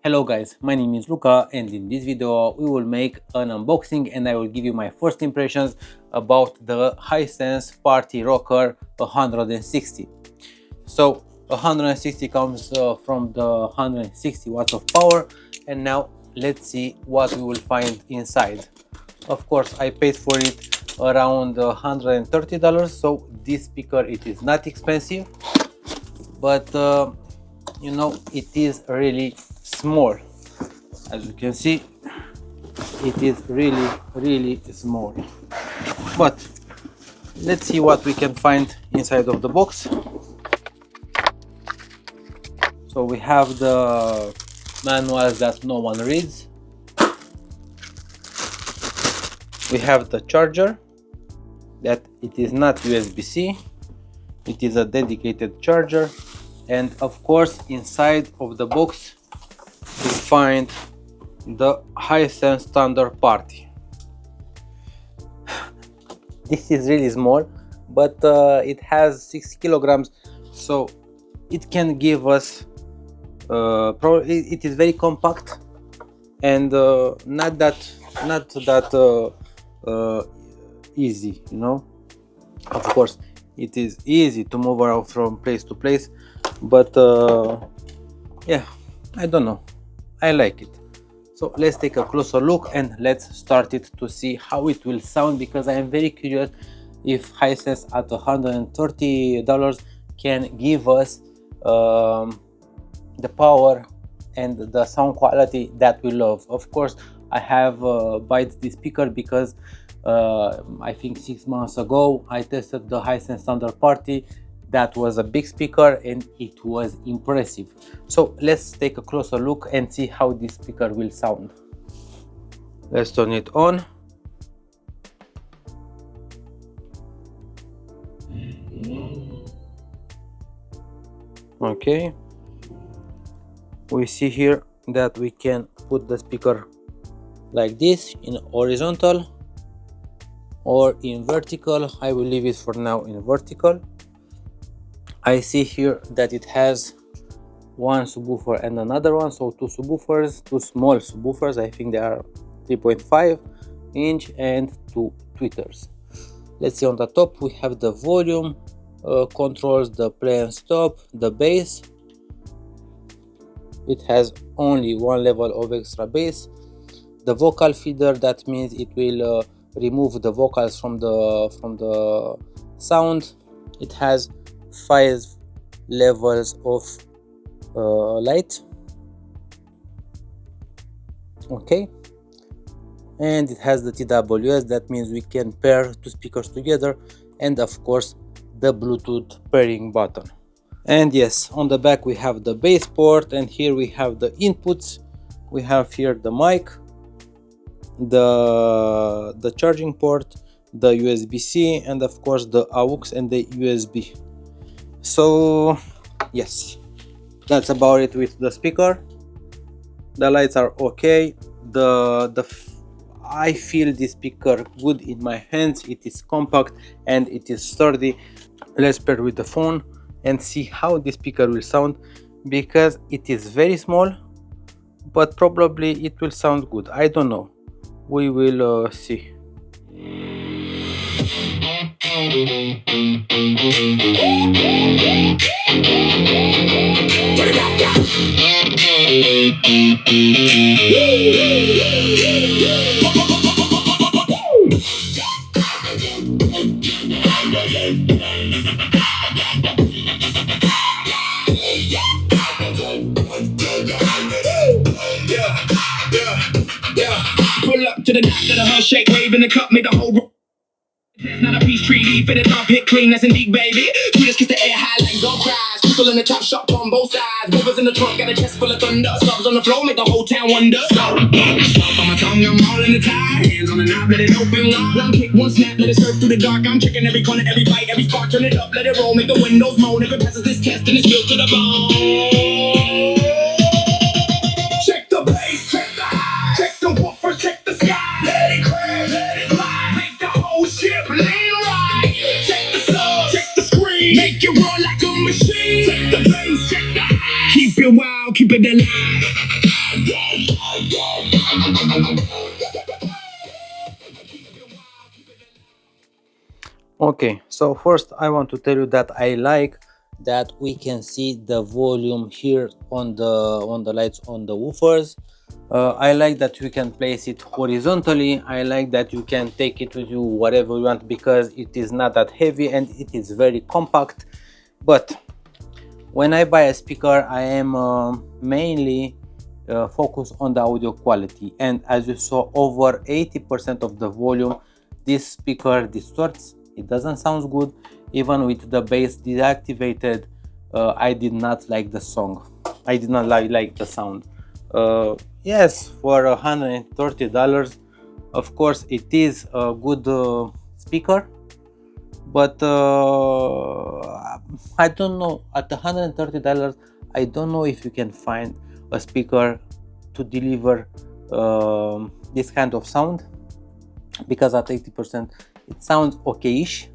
Hello guys, my name is Luca and in this video we will make an unboxing and I will give you my first impressions about the Hisense Party Rocket 160. So 160 comes from the 160 watts of power, and now let's see what we will find inside. Of course I paid for it around $130, so this speaker it is not expensive, but you know, it is really small. As you can see, it is really small, but let's see what we can find inside of the box. So we have the manuals that no one reads. We have the charger, that it is not USB-C, it is a dedicated charger. And of course inside of the box we find the Hisense standard party. This is really small, but it has 6 kilograms, so it can give us it is very compact and not that easy, you know. Of course it is easy to move around from place to place, but yeah, I don't know, I like it. So let's take a closer look and let's start it to see how it will sound, because I am very curious if Hisense at $130 can give us the power and the sound quality that we love. Of course I have bought this speaker because I think 6 months ago I tested the Hisense standard party. That was a big speaker and it was impressive. So let's take a closer look and see how this speaker will sound. Let's turn it on. Okay, we see here that we can put the speaker like this in horizontal or in vertical. I will leave it for now in vertical. I see here that it has one subwoofer and another one, so two subwoofers, two small subwoofers. I think they are 3.5 inch and two tweeters. Let's see, on the top we have the volume controls, the play and stop, the bass. It has only one level of extra bass. The vocal feeder, that means it will remove the vocals from the sound. It has 5 levels of light. Okay, and it has the TWS, that means we can pair two speakers together, and of course the Bluetooth pairing button. And yes, on the back we have the bass port, and here we have the inputs. We have here the mic, the charging port, the USB-C, and of course the AUX and the USB. So yes, that's about it with the speaker. The lights are okay. I feel this speaker good in my hands. It is compact and it is sturdy. Let's pair with the phone and see how the speaker will sound, because it is very small, but probably it will sound good. I don't know, we will see. Pull up to the doctor, the hush shake, wave in the cup, make the whole room. It's not a peach tree leaf, fit it up, hit clean, that's indeed, baby. We just kiss the air high like gold cries. Crystal in the top shop on both sides. Movers in the trunk, got a chest full of thunder. Subs on the floor, make the whole town wonder. Stop on my tongue, I'm all in the tie. Hands on the knob, let it open wide. One kick, one snap, let it surf through the dark. I'm checking every corner, every bite, every spark. Turn it up, let it roll, make the windows moan. If it passes this test, then it's built to the bone. Check the bass, check the high, check the woofers, check the sky. Let it crash, let it fly, make the whole ship lean right. Check the sub, check the screen, make it run like a machine. Check the bass, check the high, keep it wild, keep it alive. Okay, so first I want to tell you that I like that we can see the volume here on the lights on the woofers. I like that you can place it horizontally. I like that you can take it with you whatever you want because it is not that heavy and it is very compact. But when I buy a speaker, I am mainly focused on the audio quality, and as you saw, over 80% of the volume this speaker distorts. It doesn't sound good. Even with the bass deactivated, I did not like the song. I did not like the sound. Yes, for $130, of course it is a good speaker, but I don't know, at $130 I don't know if you can find a speaker to deliver this kind of sound, because at 80% it sounds okay-ish.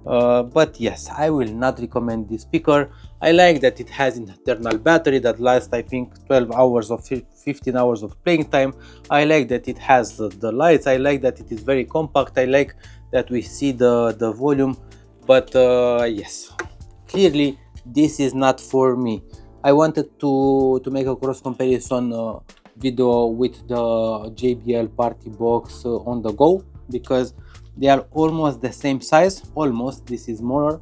But yes, I will not recommend this speaker. I like that it has an internal battery that lasts, I think, 12 hours or 15 hours of playing time. I like that it has the lights. I like that it is very compact. I like that we see the volume. But yes, clearly this is not for me. I wanted to make a cross comparison video with the JBL Party Box on the go, because they are almost the same size. Almost, this is smaller,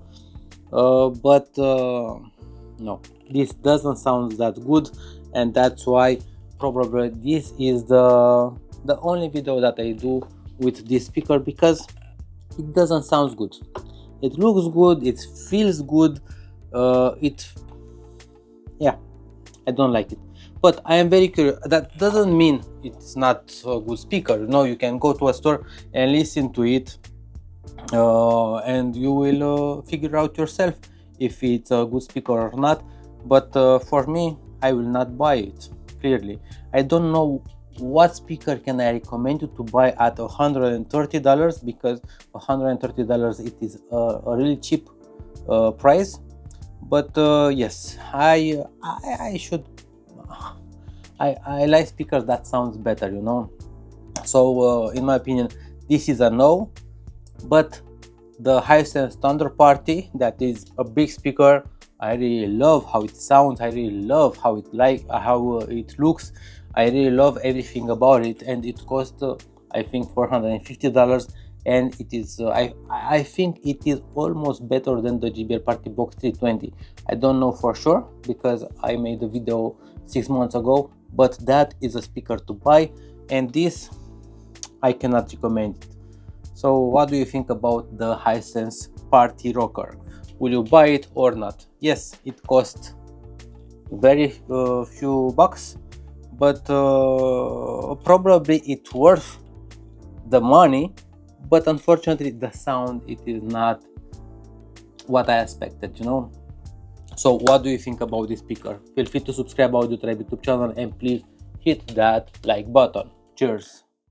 but no, this doesn't sound that good, and that's why probably this is the only video that I do with this speaker, because it doesn't sound good. It looks good, it feels good, yeah, I don't like it. But I am very curious. That doesn't mean it's not a good speaker. No, you can go to a store and listen to it, and you will figure out yourself if it's a good speaker or not. But for me, I will not buy it. Clearly, I don't know what speaker can I recommend you to buy at $130, because $130 it is a really cheap price. But yes, I should. I like speakers that sounds better, you know. So in my opinion, this is a no. But the Hisense Thunder Party, that is a big speaker, I really love how it sounds. I really love how it it looks. I really love everything about it, and it costs I think $450, and it is I think it is almost better than the JBL Party Box 320. I don't know for sure because I made a video 6 months ago, but that is a speaker to buy, and this I cannot recommend it. So what do you think about the Hisense Party Rocker? Will you buy it or not? Yes, it costs very few bucks, but probably it's worth the money. But unfortunately, the sound, it is not what I expected, you know. So what do you think about this speaker? Feel free to subscribe to AudioTribe YouTube channel, and please hit that like button. Cheers.